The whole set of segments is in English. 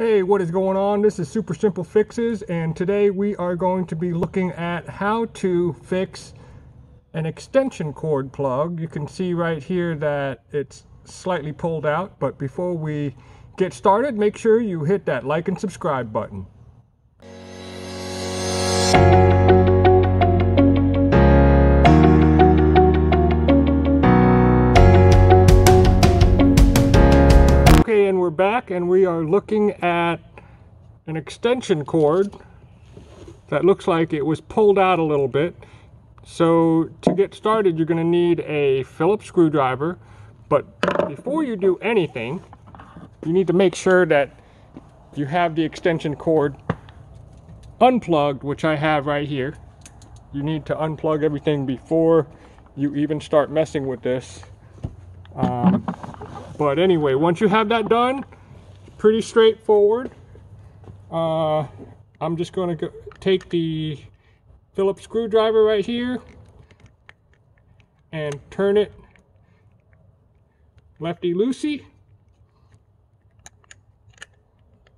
Hey, what is going on? This is Super Simple Fixes, and today we are going to be looking at how to fix an extension cord plug. You can see right here that it's slightly pulled out, but before we get started, make sure you hit that like and subscribe button. Okay, and we're back and we are looking at an extension cord that looks like it was pulled out a little bit. So to get started, you're going to need a Phillips screwdriver, but before you do anything, you need to make sure that you have the extension cord unplugged, which I have right here. You need to unplug everything before you even start messing with this. But anyway, once you have that done, pretty straightforward. I'm just going to take the Phillips screwdriver right here and turn it lefty-loosey.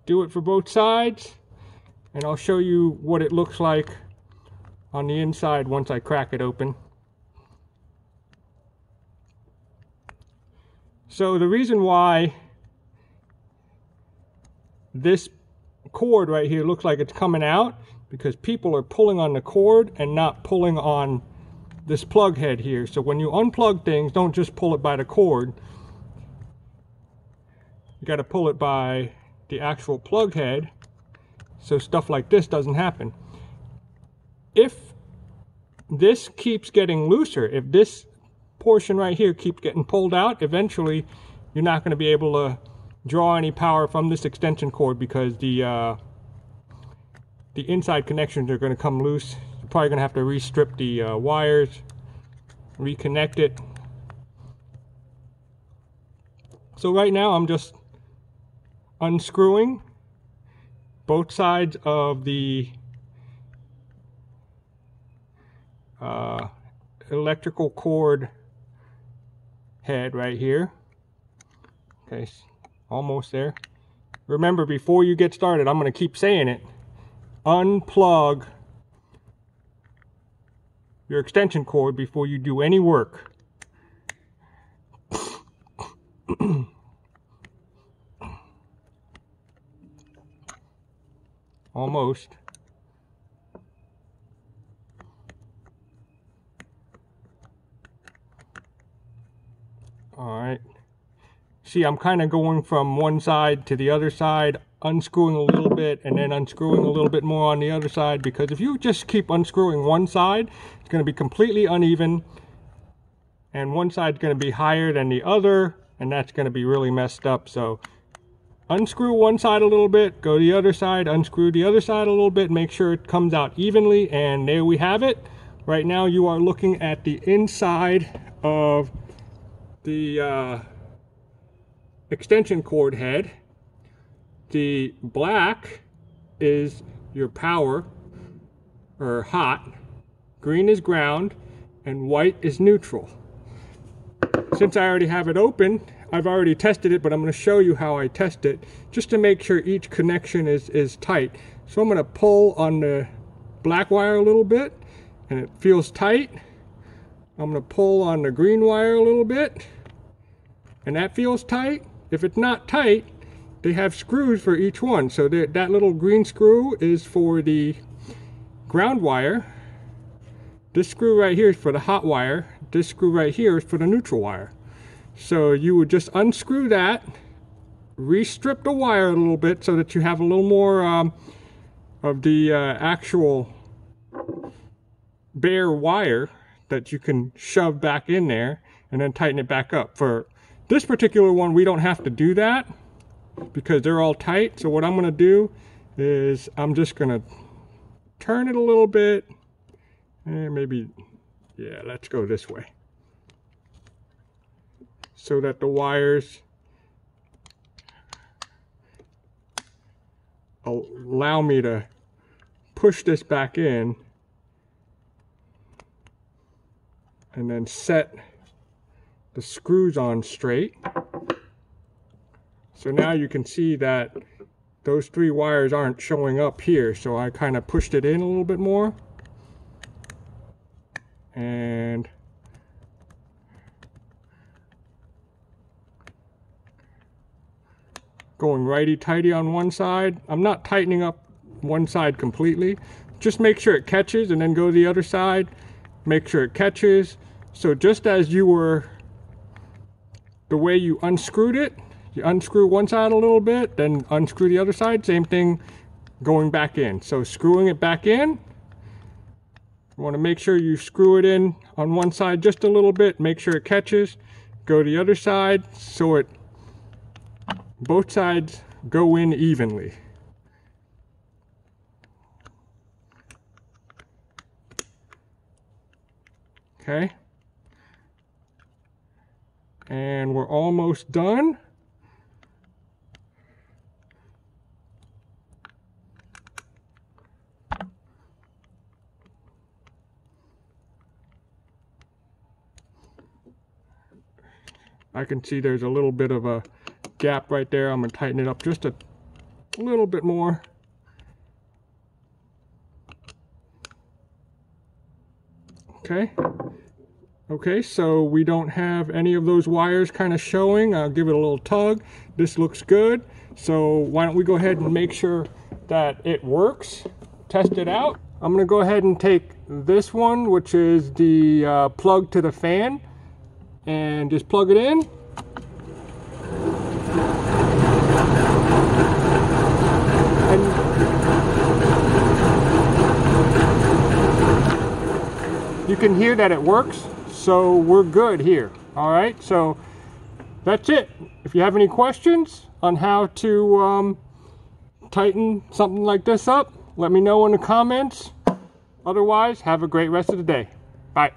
Do it for both sides, and I'll show you what it looks like on the inside once I crack it open. So the reason why this cord right here looks like it's coming out, because people are pulling on the cord and not pulling on this plug head here. So when you unplug things, don't just pull it by the cord. You got to pull it by the actual plug head, so stuff like this doesn't happen. If this keeps getting looser, if this portion right here keeps getting pulled out, eventually you're not going to be able to draw any power from this extension cord, because the inside connections are going to come loose. You're probably going to have to restrip the wires, reconnect it. So right now I'm just unscrewing both sides of the electrical cord head right here. Okay, almost there. Remember, before you get started, I'm going to keep saying it, unplug your extension cord before you do any work. Almost. All right. See, I'm kind of going from one side to the other side, unscrewing a little bit and then unscrewing a little bit more on the other side, because if you just keep unscrewing one side, it's going to be completely uneven, and one side's going to be higher than the other, and that's going to be really messed up. So unscrew one side a little bit, go to the other side, unscrew the other side a little bit, make sure it comes out evenly, and there we have it. Right now you are looking at the inside of the extension cord head. The black is your power, or hot, green is ground, and white is neutral. Since I already have it open, I've already tested it, but I'm going to show you how I test it, just to make sure each connection is tight. So I'm going to pull on the black wire a little bit, and it feels tight. I'm going to pull on the green wire a little bit, and that feels tight. If it's not tight, they have screws for each one. So that little green screw is for the ground wire. This screw right here is for the hot wire. This screw right here is for the neutral wire. So you would just unscrew that, restrip the wire a little bit so that you have a little more of the actual bare wire that you can shove back in there, and then tighten it back up. For this particular one, we don't have to do that because they're all tight. So what I'm going to do is I'm just going to turn it a little bit, and maybe, yeah, let's go this way, so that the wires allow me to push this back in and then set the screws on straight. So now you can see that those 3 wires aren't showing up here, so I kind of pushed it in a little bit more. And going righty-tighty on one side. I'm not tightening up one side completely. Just make sure it catches, and then go to the other side. Make sure it catches. So just as you were, the way you unscrewed it, you unscrew one side a little bit, then unscrew the other side. Same thing going back in. So screwing it back in, you want to make sure you screw it in on one side just a little bit. Make sure it catches. Go to the other side so it, both sides go in evenly. Okay. And we're almost done. I can see there's a little bit of a gap right there. I'm going to tighten it up just a little bit more. Okay. Okay, so we don't have any of those wires kind of showing. I'll give it a little tug. This looks good. So why don't we go ahead and make sure that it works. Test it out. I'm going to go ahead and take this one, which is the plug to the fan, and just plug it in. And you can hear that it works, so we're good here. All right, so that's it. If you have any questions on how to tighten something like this up, let me know in the comments. Otherwise, have a great rest of the day. Bye.